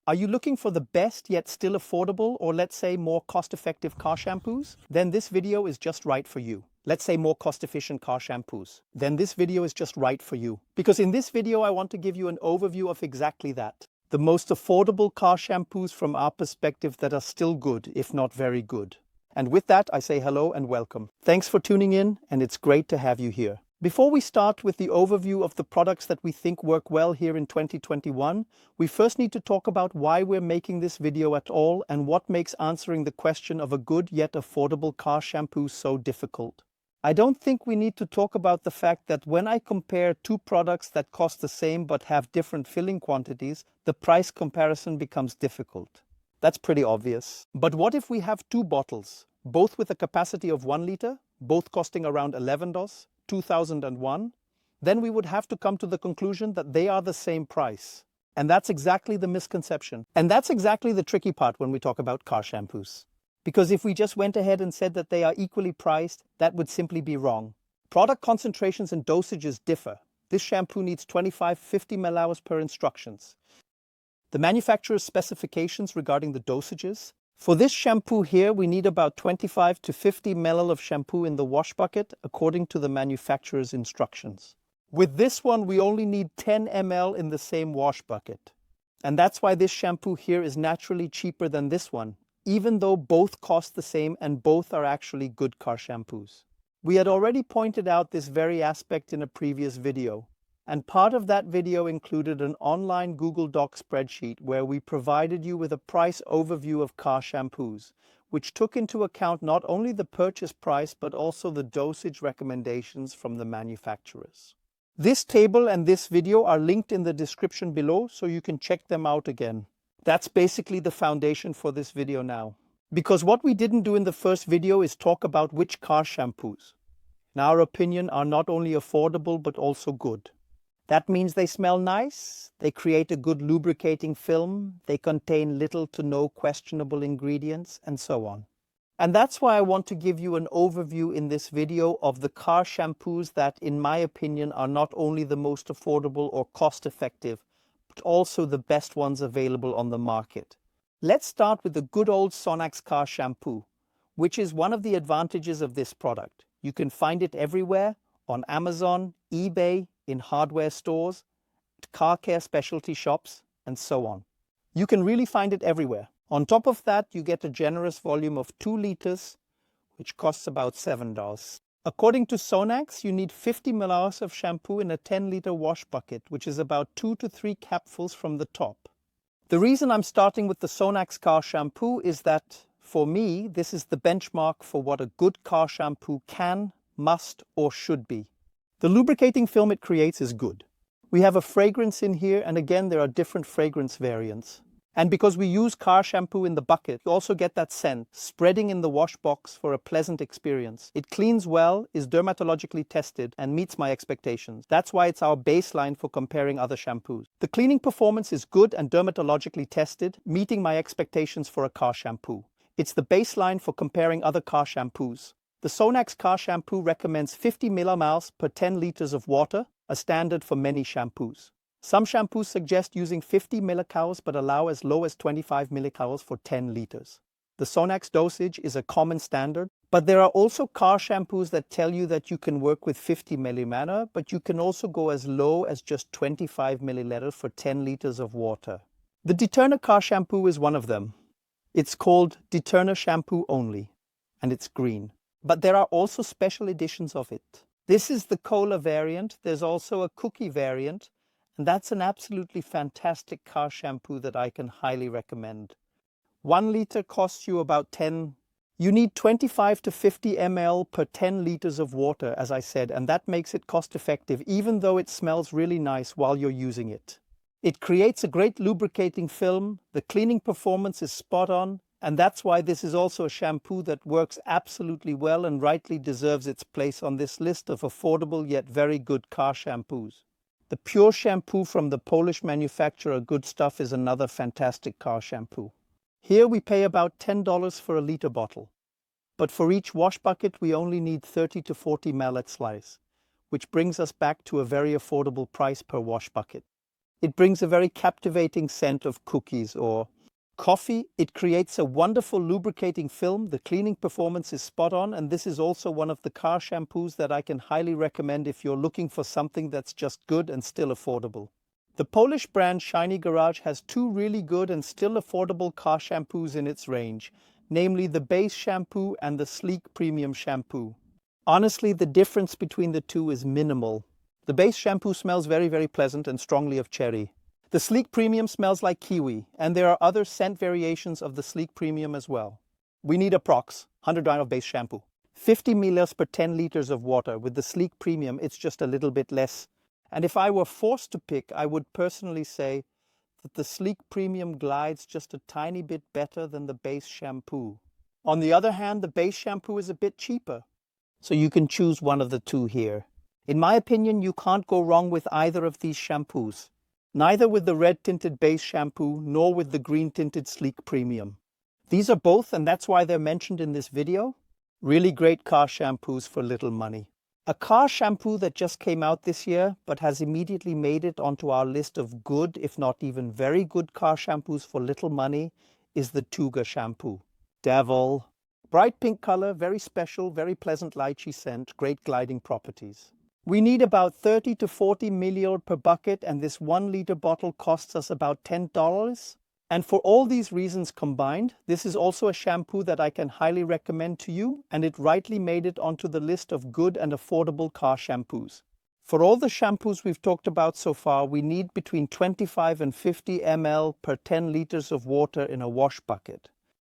Are you looking for the best yet still affordable, or let's say more cost-effective car shampoos? Then this video is just right for you. Let's say more cost-efficient car shampoos. Then this video is just right for you. Because in this video, I want to give you an overview of exactly that. The most affordable car shampoos from our perspective that are still good, if not very good. And with that, I say hello and welcome. Thanks for tuning in, and it's great to have you here. Before we start with the overview of the products that we think work well here in 2021, we first need to talk about why we're making this video at all and what makes answering the question of a good yet affordable car shampoo so difficult. I don't think we need to talk about the fact that when I compare two products that cost the same but have different filling quantities, the price comparison becomes difficult. That's pretty obvious. But what if we have two bottles, both with a capacity of 1 liter, both costing around $11, 2001, then we would have to come to the conclusion that they are the same price. And that's exactly the misconception. And that's exactly the tricky part when we talk about car shampoos. Because if we just went ahead and said that they are equally priced, that would simply be wrong. Product concentrations and dosages differ. This shampoo needs 25-50 ml per instructions. The manufacturer's specifications regarding the dosages. For this shampoo here, we need about 25 to 50 ml of shampoo in the wash bucket, according to the manufacturer's instructions. With this one, we only need 10 ml in the same wash bucket. And that's why this shampoo here is naturally cheaper than this one, even though both cost the same and both are actually good car shampoos. We had already pointed out this very aspect in a previous video. And part of that video included an online Google Doc spreadsheet where we provided you with a price overview of car shampoos, which took into account not only the purchase price but also the dosage recommendations from the manufacturers. This table and this video are linked in the description below, so you can check them out again. That's basically the foundation for this video now. Because what we didn't do in the first video is talk about which car shampoos, in our opinion, are not only affordable but also good. That means they smell nice, they create a good lubricating film, they contain little to no questionable ingredients, and so on. And that's why I want to give you an overview in this video of the car shampoos that, in my opinion, are not only the most affordable or cost-effective, but also the best ones available on the market. Let's start with the good old Sonax car shampoo, which is one of the advantages of this product. You can find it everywhere, on Amazon, eBay, in hardware stores, car care specialty shops, and so on. You can really find it everywhere. On top of that, you get a generous volume of 2 liters, which costs about $7. According to Sonax, you need 50 ml of shampoo in a 10-liter wash bucket, which is about 2 to 3 capfuls from the top. The reason I'm starting with the Sonax car shampoo is that, for me, this is the benchmark for what a good car shampoo can, must, or should be. The lubricating film it creates is good. We have a fragrance in here, and again, there are different fragrance variants. And because we use car shampoo in the bucket, you also get that scent spreading in the wash box for a pleasant experience. It cleans well, is dermatologically tested, and meets my expectations. That's why it's our baseline for comparing other shampoos. The cleaning performance is good and dermatologically tested, meeting my expectations for a car shampoo. It's the baseline for comparing other car shampoos. The Sonax car shampoo recommends 50 millimoles per 10 liters of water, a standard for many shampoos. Some shampoos suggest using 50 millicalories but allow as low as 25 millicalories for 10 liters. The Sonax dosage is a common standard, but there are also car shampoos that tell you that you can work with 50 milliliter, but you can also go as low as just 25 milliliters for 10 liters of water. The Deturner car shampoo is one of them. It's called Deturner shampoo only, and it's green. But there are also special editions of it. This is the cola variant. There's also a cookie variant. And that's an absolutely fantastic car shampoo that I can highly recommend. 1 liter costs you about 10. You need 25 to 50 ml per 10 liters of water, as I said, and that makes it cost effective, even though it smells really nice while you're using it. It creates a great lubricating film. The cleaning performance is spot on. And that's why this is also a shampoo that works absolutely well and rightly deserves its place on this list of affordable yet very good car shampoos. The pure shampoo from the Polish manufacturer Good Stuff is another fantastic car shampoo. Here we pay about $10 for a liter bottle. But for each wash bucket we only need 30 to 40 ml slice, which brings us back to a very affordable price per wash bucket. It brings a very captivating scent of cookies or coffee. It creates a wonderful lubricating film. The cleaning performance is spot on, and this is also one of the car shampoos that I can highly recommend if you're looking for something that's just good and still affordable. The Polish brand Shiny Garage has two really good and still affordable car shampoos in its range, namely the base shampoo and the sleek premium shampoo. Honestly, the difference between the two is minimal. The base shampoo smells very, very pleasant and strongly of cherry. The sleek premium smells like kiwi, and there are other scent variations of the sleek premium as well. We need approx 100 ml of base shampoo, 50 ml per 10 liters of water. With the sleek premium, it's just a little bit less. And if I were forced to pick, I would personally say that the sleek premium glides just a tiny bit better than the base shampoo. On the other hand, the base shampoo is a bit cheaper, so you can choose one of the two here. In my opinion, you can't go wrong with either of these shampoos. Neither with the red-tinted base shampoo, nor with the green-tinted sleek premium. These are both, and that's why they're mentioned in this video, really great car shampoos for little money. A car shampoo that just came out this year, but has immediately made it onto our list of good, if not even very good car shampoos for little money, is the Tuga shampoo. Devil. Bright pink color, very special, very pleasant lychee scent, great gliding properties. We need about 30 to 40 milliliters per bucket, and this 1 liter bottle costs us about $10. And for all these reasons combined, this is also a shampoo that I can highly recommend to you, and it rightly made it onto the list of good and affordable car shampoos. For all the shampoos we've talked about so far, we need between 25 and 50 ml per 10 liters of water in a wash bucket.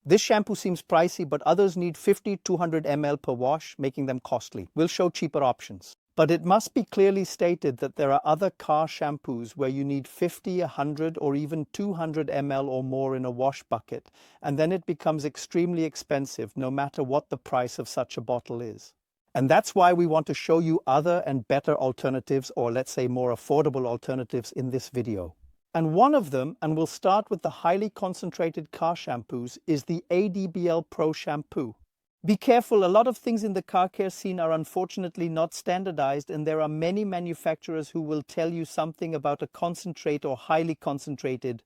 This shampoo seems pricey, but others need 50 to 200 ml per wash, making them costly. We'll show cheaper options. But it must be clearly stated that there are other car shampoos where you need 50, 100, or even 200 ml or more in a wash bucket, and then it becomes extremely expensive no matter what the price of such a bottle is. And that's why we want to show you other and better alternatives, or let's say more affordable alternatives, in this video. And one of them, and we'll start with the highly concentrated car shampoos, is the ADBL Pro Shampoo. Be careful, a lot of things in the car care scene are unfortunately not standardized, and there are many manufacturers who will tell you something about a concentrate or highly concentrated.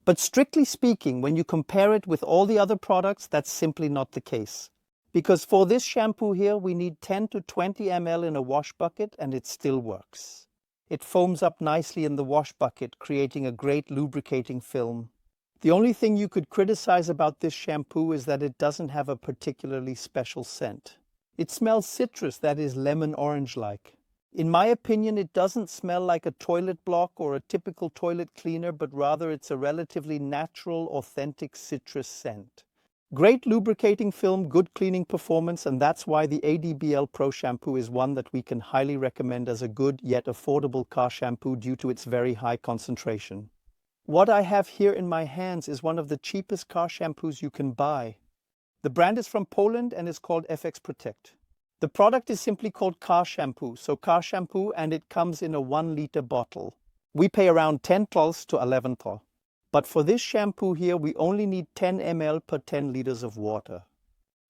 But strictly speaking, when you compare it with all the other products, that's simply not the case. Because for this shampoo here, we need 10 to 20 ml in a wash bucket, and it still works. It foams up nicely in the wash bucket, creating a great lubricating film. The only thing you could criticize about this shampoo is that it doesn't have a particularly special scent. It smells citrus, that is lemon orange-like. In my opinion, it doesn't smell like a toilet block or a typical toilet cleaner, but rather it's a relatively natural, authentic citrus scent. Great lubricating film, good cleaning performance, and that's why the ADBL Pro Shampoo is one that we can highly recommend as a good yet affordable car shampoo due to its very high concentration. What I have here in my hands is one of the cheapest car shampoos you can buy. The brand is from Poland and is called FX Protect. The product is simply called car shampoo, so car shampoo, and it comes in a 1 liter bottle. We pay around 10 to 11. But for this shampoo here, we only need 10 ml per 10 liters of water.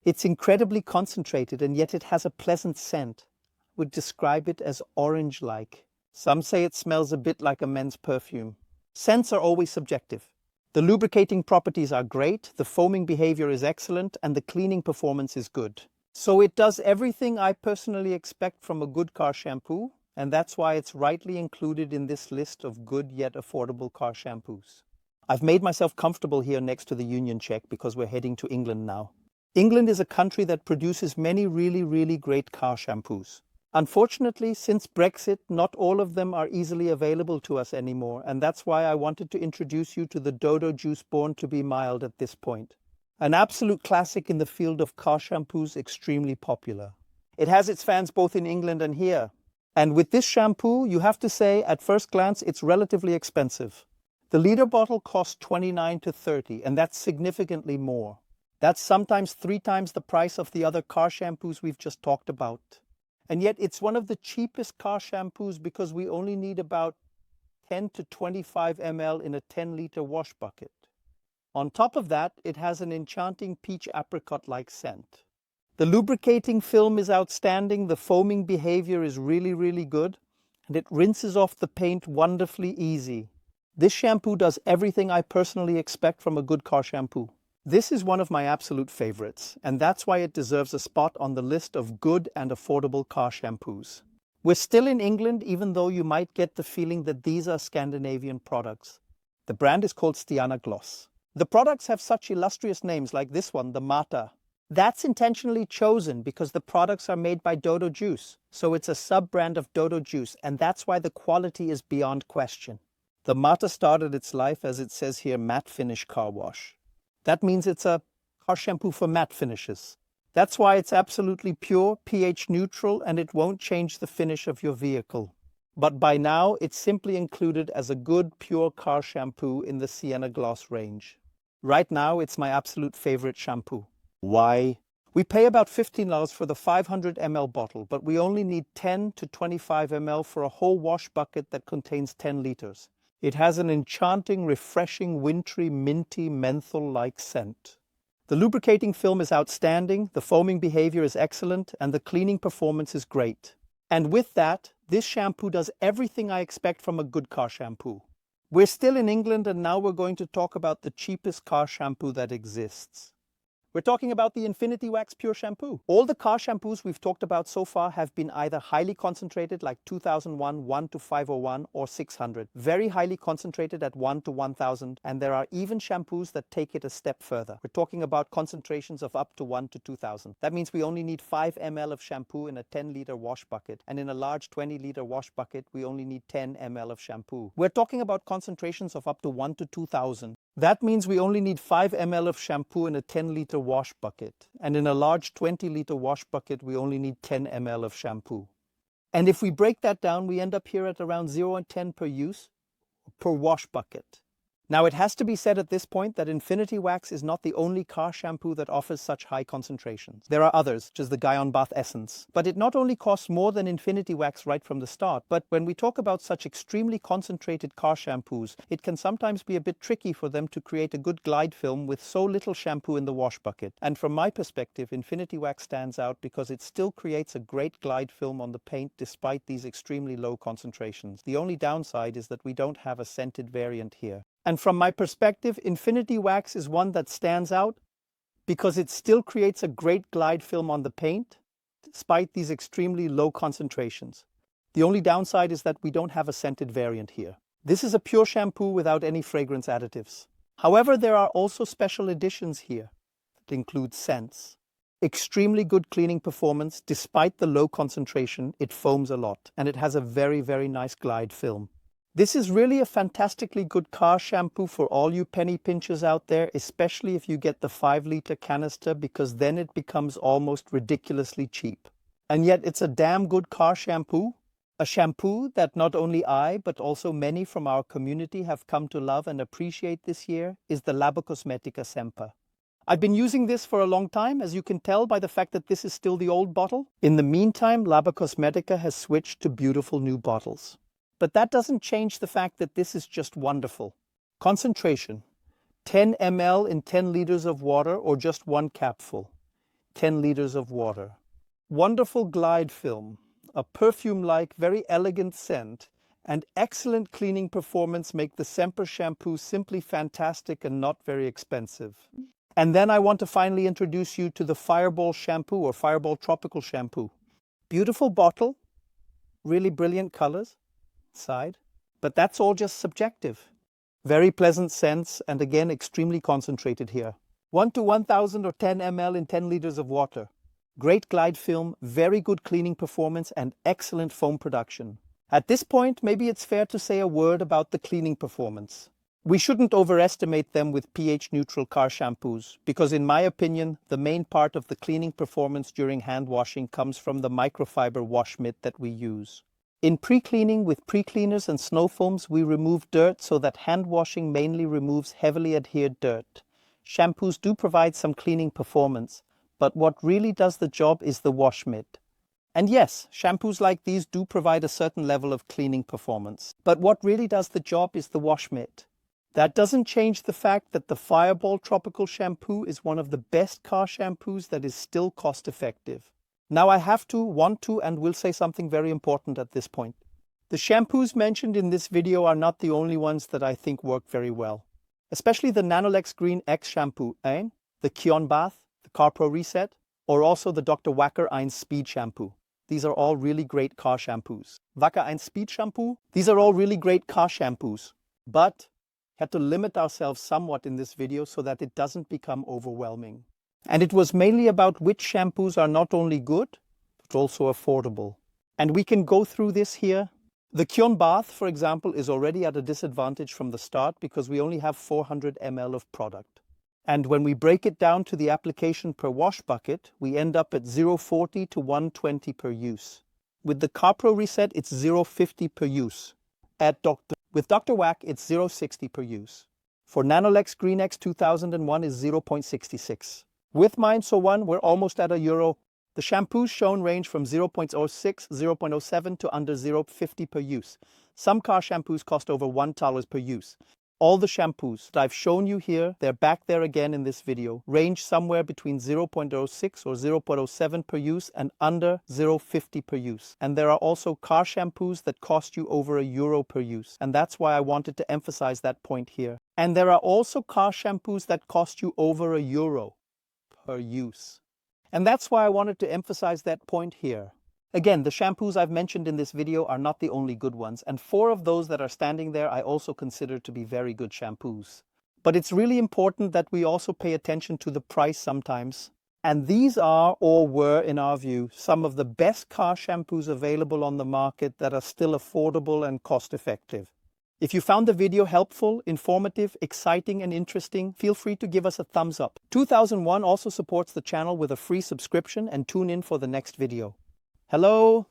It's incredibly concentrated, and yet it has a pleasant scent. I would describe it as orange-like. Some say it smells a bit like a men's perfume. Scents are always subjective. The lubricating properties are great, the foaming behavior is excellent, and the cleaning performance is good. So it does everything I personally expect from a good car shampoo, and that's why it's rightly included in this list of good yet affordable car shampoos. I've made myself comfortable here next to the Union Jack because we're heading to England now. England is a country that produces many really great car shampoos. Unfortunately, since Brexit, not all of them are easily available to us anymore, and that's why I wanted to introduce you to the Dodo Juice Born to be Mild at this point. An absolute classic in the field of car shampoos, extremely popular. It has its fans both in England and here. And with this shampoo, you have to say, at first glance, it's relatively expensive. The liter bottle costs 29 to 30, and that's significantly more. That's sometimes 3 times the price of the other car shampoos we've just talked about. And yet it's one of the cheapest car shampoos because we only need about 10 to 25 ml in a 10 liter wash bucket. On top of that, it has an enchanting peach apricot-like scent. The lubricating film is outstanding, the foaming behavior is really good, and it rinses off the paint wonderfully easy. This shampoo does everything I personally expect from a good car shampoo. This is one of my absolute favorites, and that's why it deserves a spot on the list of good and affordable car shampoos. We're still in England, even though you might get the feeling that these are Scandinavian products. The brand is called Stiana Gloss. The products have such illustrious names like this one, the Mata. That's intentionally chosen because the products are made by Dodo Juice, so it's a sub-brand of Dodo Juice, and that's why the quality is beyond question. The Mata started its life, as it says here, matte finish car wash. That means it's a car shampoo for matte finishes. That's why it's absolutely pure, pH neutral, and it won't change the finish of your vehicle. But by now, it's simply included as a good, pure car shampoo in the Sienna Gloss range. Right now, it's my absolute favorite shampoo. Why? We pay about $15 for the 500 ml bottle, but we only need 10 to 25 ml for a whole wash bucket that contains 10 liters. It has an enchanting, refreshing, wintry, minty, menthol-like scent. The lubricating film is outstanding, the foaming behavior is excellent, and the cleaning performance is great. And with that, this shampoo does everything I expect from a good car shampoo. We're still in England, and now we're going to talk about the cheapest car shampoo that exists. We're talking about the Infinity Wax Pure Shampoo. All the car shampoos we've talked about so far have been either highly concentrated like 2001, 1 to 501 or 600, very highly concentrated at 1 to 1000, and there are even shampoos that take it a step further. We're talking about concentrations of up to 1 to 2000. That means we only need 5 ml of shampoo in a 10-liter wash bucket, and in a large 20-liter wash bucket, we only need 10 ml of shampoo. We're talking about concentrations of up to 1 to 2000. That means we only need 5 ml of shampoo in a 10-liter wash bucket, and in a large 20-liter wash bucket, we only need 10 ml of shampoo. And if we break that down, we end up here at around 0 and 10 per use, per wash bucket. Now, it has to be said at this point that Infinity Wax is not the only car shampoo that offers such high concentrations. There are others, such as the Guy on Bath Essence. But it not only costs more than Infinity Wax right from the start, but when we talk about such extremely concentrated car shampoos, it can sometimes be a bit tricky for them to create a good glide film with so little shampoo in the wash bucket. And from my perspective, Infinity Wax stands out because it still creates a great glide film on the paint despite these extremely low concentrations. The only downside is that we don't have a scented variant here. And from my perspective, Infinity Wax is one that stands out because it still creates a great glide film on the paint, despite these extremely low concentrations. The only downside is that we don't have a scented variant here. This is a pure shampoo without any fragrance additives. However, there are also special editions here that include scents. Extremely good cleaning performance, despite the low concentration, it foams a lot, and it has a very, very nice glide film. This is really a fantastically good car shampoo for all you penny pinchers out there, especially if you get the 5-liter canister, because then it becomes almost ridiculously cheap. And yet it's a damn good car shampoo. A shampoo that not only I, but also many from our community have come to love and appreciate this year is the Labocosmetica Semper. I've been using this for a long time, as you can tell by the fact that this is still the old bottle. In the meantime, Labocosmetica has switched to beautiful new bottles. But that doesn't change the fact that this is just wonderful. Concentration: 10 ml in 10 liters of water or just one capful. 10 liters of water. Wonderful glide film, a perfume-like, very elegant scent, and excellent cleaning performance make the Semper shampoo simply fantastic and not very expensive. And then I want to finally introduce you to the Fireball shampoo or Fireball Tropical shampoo. Beautiful bottle, really brilliant colors. Side, but that's all just subjective. Very pleasant scents, and again extremely concentrated here. 1 to 1000 or 10 ml in 10 liters of water. Great glide film, very good cleaning performance, and excellent foam production. At this point, maybe it's fair to say a word about the cleaning performance. We shouldn't overestimate them with pH-neutral car shampoos, because in my opinion, the main part of the cleaning performance during hand washing comes from the microfiber wash mitt that we use. In pre-cleaning with pre-cleaners and snow foams, we remove dirt so that hand washing mainly removes heavily adhered dirt. Shampoos do provide some cleaning performance, but what really does the job is the wash mitt. And yes, shampoos like these do provide a certain level of cleaning performance, but what really does the job is the wash mitt. That doesn't change the fact that the Fireball Tropical shampoo is one of the best car shampoos that is still cost effective. Now I want to, and will say something very important at this point. The shampoos mentioned in this video are not the only ones that I think work very well. Especially the Nanolex Green X shampoo, the Kion Bath, the CarPro Reset, or also the Dr. Wacker 1 Speed shampoo. These are all really great car shampoos. Wacker 1 Speed shampoo, these are all really great car shampoos. But had to limit ourselves somewhat in this video so that it doesn't become overwhelming. And it was mainly about which shampoos are not only good, but also affordable. And we can go through this here. The Kion Bath, for example, is already at a disadvantage from the start because we only have 400 ml of product. And when we break it down to the application per wash bucket, we end up at 0.40 to 1.20 per use. With the CarPro Reset, it's 0.50 per use. With Dr. Wack, it's 0.60 per use. For Nanolex Green X 2001 is 0.66. With Mindso 1, we're almost at €1. The shampoos shown range from 0.06, 0.07 to under 0.50 per use. Some car shampoos cost over $1 per use. All the shampoos that I've shown you here, they're back there again in this video, range somewhere between 0.06 or 0.07 per use and under 0.50 per use. And there are also car shampoos that cost you over €1 per use. And that's why I wanted to emphasize that point here. And there are also car shampoos that cost you over €1 per use. And that's why I wanted to emphasize that point here. Again, the shampoos I've mentioned in this video are not the only good ones, and 4 of those that are standing there I also consider to be very good shampoos. But it's really important that we also pay attention to the price sometimes. And these are, or were in our view, some of the best car shampoos available on the market that are still affordable and cost-effective. If you found the video helpful, informative, exciting, and interesting, feel free to give us a thumbs up. 2001 also supports the channel with a free subscription, and tune in for the next video. Hello?